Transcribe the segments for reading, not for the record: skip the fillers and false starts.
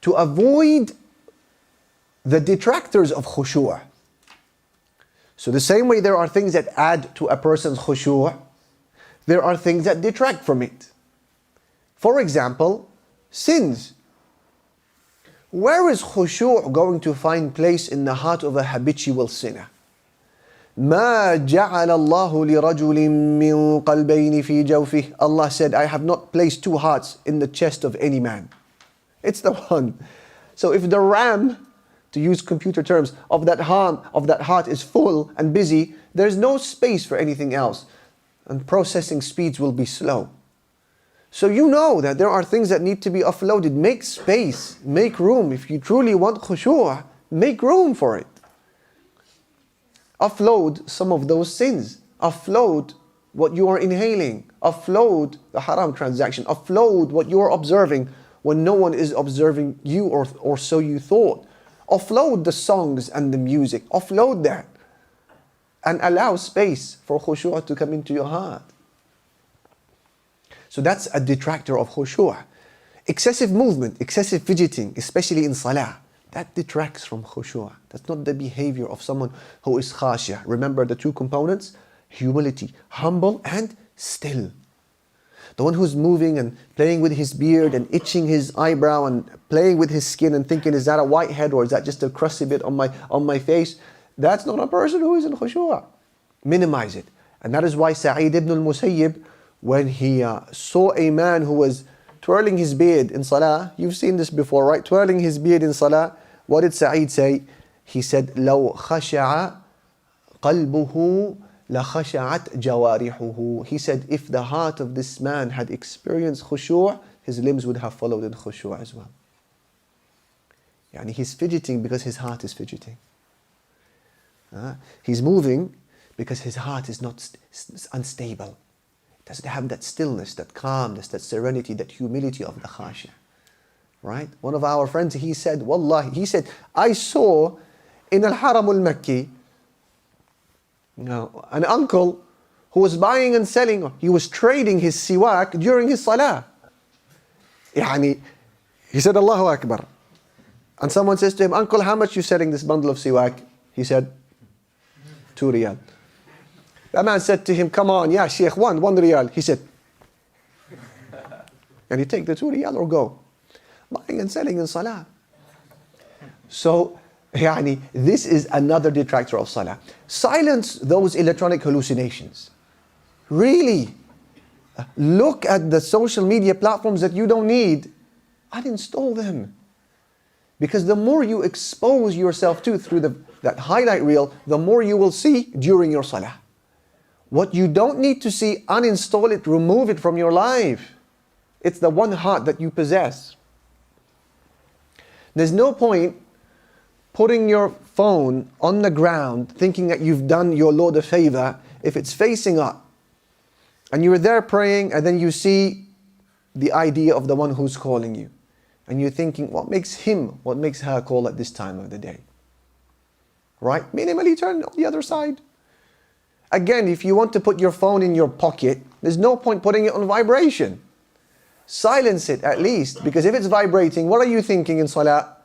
to avoid the detractors of khushu'. So the same way there are things that add to a person's khushu', there are things that detract from it. For example, sins. Where is khushu' going to find place in the heart of a habitual sinner? مَا جَعَلَ اللَّهُ لِرَجُلٍ مِّن قَلْبَيْنِ فِي جَوْفِهِ. Allah said, I have not placed two hearts in the chest of any man. It's the one. So if the RAM, to use computer terms, of that heart is full and busy, there's no space for anything else. And processing speeds will be slow. So you know that there are things that need to be offloaded. Make space, make room. If you truly want khushu', make room for it. Offload some of those sins. Offload what you are inhaling. Offload the haram transaction. Offload what you are observing when no one is observing you, or so you thought. Offload the songs and the music. Offload that. And allow space for khushu' to come into your heart. So that's a detractor of khushu'. Excessive movement, excessive fidgeting, especially in salah, that detracts from khushu'. That's not the behavior of someone who is khashia'. Remember the two components? Humility, humble and still. The one who's moving and playing with his beard and itching his eyebrow and playing with his skin and thinking, is that a whitehead or is that just a crusty bit on my face? That's not a person who is in khushu'. Minimize it. And that is why Sa'id ibn al-Musayyib, when he saw a man who was twirling his beard in salah, you've seen this before, right? Twirling his beard in salah, what did Sa'id say? He said, لَوْ خَشَعَ قَلْبُهُ لَخَشَعَتْ جَوَارِحُهُ. He said, if the heart of this man had experienced khushu', his limbs would have followed in khushu' as well. Yani he's fidgeting because his heart is fidgeting. He's moving because his heart is not unstable. It doesn't have that stillness, that calmness, that serenity, that humility of the khashia'. Right? One of our friends, he said, Wallahi, he said, I saw in Al-Haram al-Makki, an uncle who was buying and selling, he was trading his siwak during his salah. Yani, he said, Allahu Akbar. And someone says to him, uncle, how much you selling this bundle of siwak? He said, 2 riyal. That man said to him, come on, yeah, Sheikh, 1 riyal. He said, can you take the 2 riyal or go? Buying and selling in salah. So, yani, this is another detractor of salah. Silence those electronic hallucinations. Really, look at the social media platforms that you don't need. Uninstall them. Because the more you expose yourself to through that highlight reel, the more you will see during your salah. What you don't need to see, uninstall it, remove it from your life. It's the one heart that you possess. There's no point putting your phone on the ground thinking that you've done your Lord a favor if it's facing up. And you're there praying and then you see the idea of the one who's calling you. And you're thinking, what makes her call at this time of the day? Right? Minimally turn on the other side. Again, if you want to put your phone in your pocket, there's no point putting it on vibration. Silence it at least, because if it's vibrating, what are you thinking in salah?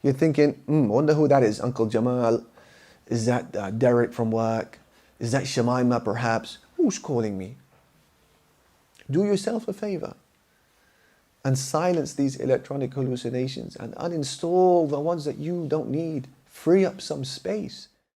You're thinking, wonder who that is, Uncle Jamal? Is that Derek from work? Is that Shemaima perhaps? Who's calling me? Do yourself a favor and silence these electronic hallucinations and uninstall the ones that you don't need. Free up some space.